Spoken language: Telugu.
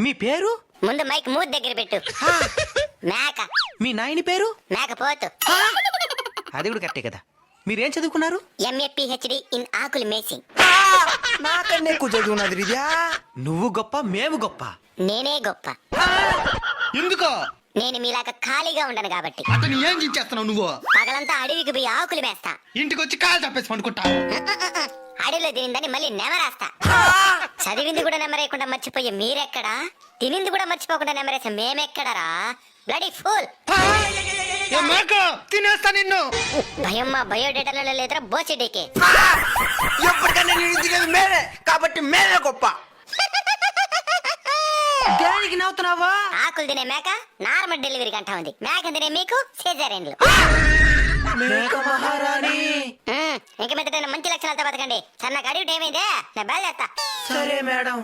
మీ పేరు? ముందు మైక్ మూతి దగ్గర పెట్టు. మేక. మీ నాయని పేరు? మేకపోతు. అది కూడా కరెక్టే కదా. మీరేం చదువుకున్నారు? MA PhD ఇన్ ఆకులు మేసింగ్. నాకన్నా ఎక్కువ చదువున్నది రిజా. నువ్వు గొప్ప, మేము గొప్ప. నేనే గొప్ప. ఎందుకో? నేను మీలాగా ఖాళీగా ఉండను కాబట్టి. అతను ఏం చేస్తున్నావు నువ్వు? పగలంతా అడవికి పోయి ఆకులు మేస్తా. ఇంటికి వచ్చి కాలు తప్పేసి పండుకుంటా. అడవిలో తినిందని మళ్ళీ నెమరేస్తా. చదివింది కూడా నెమరేయకుండా మర్చిపోయే మీరెక్కడా? తినింది కూడా మర్చిపోకుండా నెమరేసే మేమెక్కడరా? Bloody fool. తినేస్తా నిన్ను. భయం మా బయోడేటాలో లేదురా బోచెడేకే. ఎప్పటికన్నా నేను తినేది మేమే కాబట్టి మేమే గొప్ప. దేనికి నవ్వుతున్నావా? ఆకులు తినే మేక నార్మల్ డెలివరీ గంట ఉంది. మేక తినే మీకు సిజేరియన్లు. మేక మహారాణి. ఇంక మీదట మంచి లక్షణాలతో బతకండి. సన్నగా అడిగి ఏమైందే? నేను బయలుదేరతా. సరే మేడం.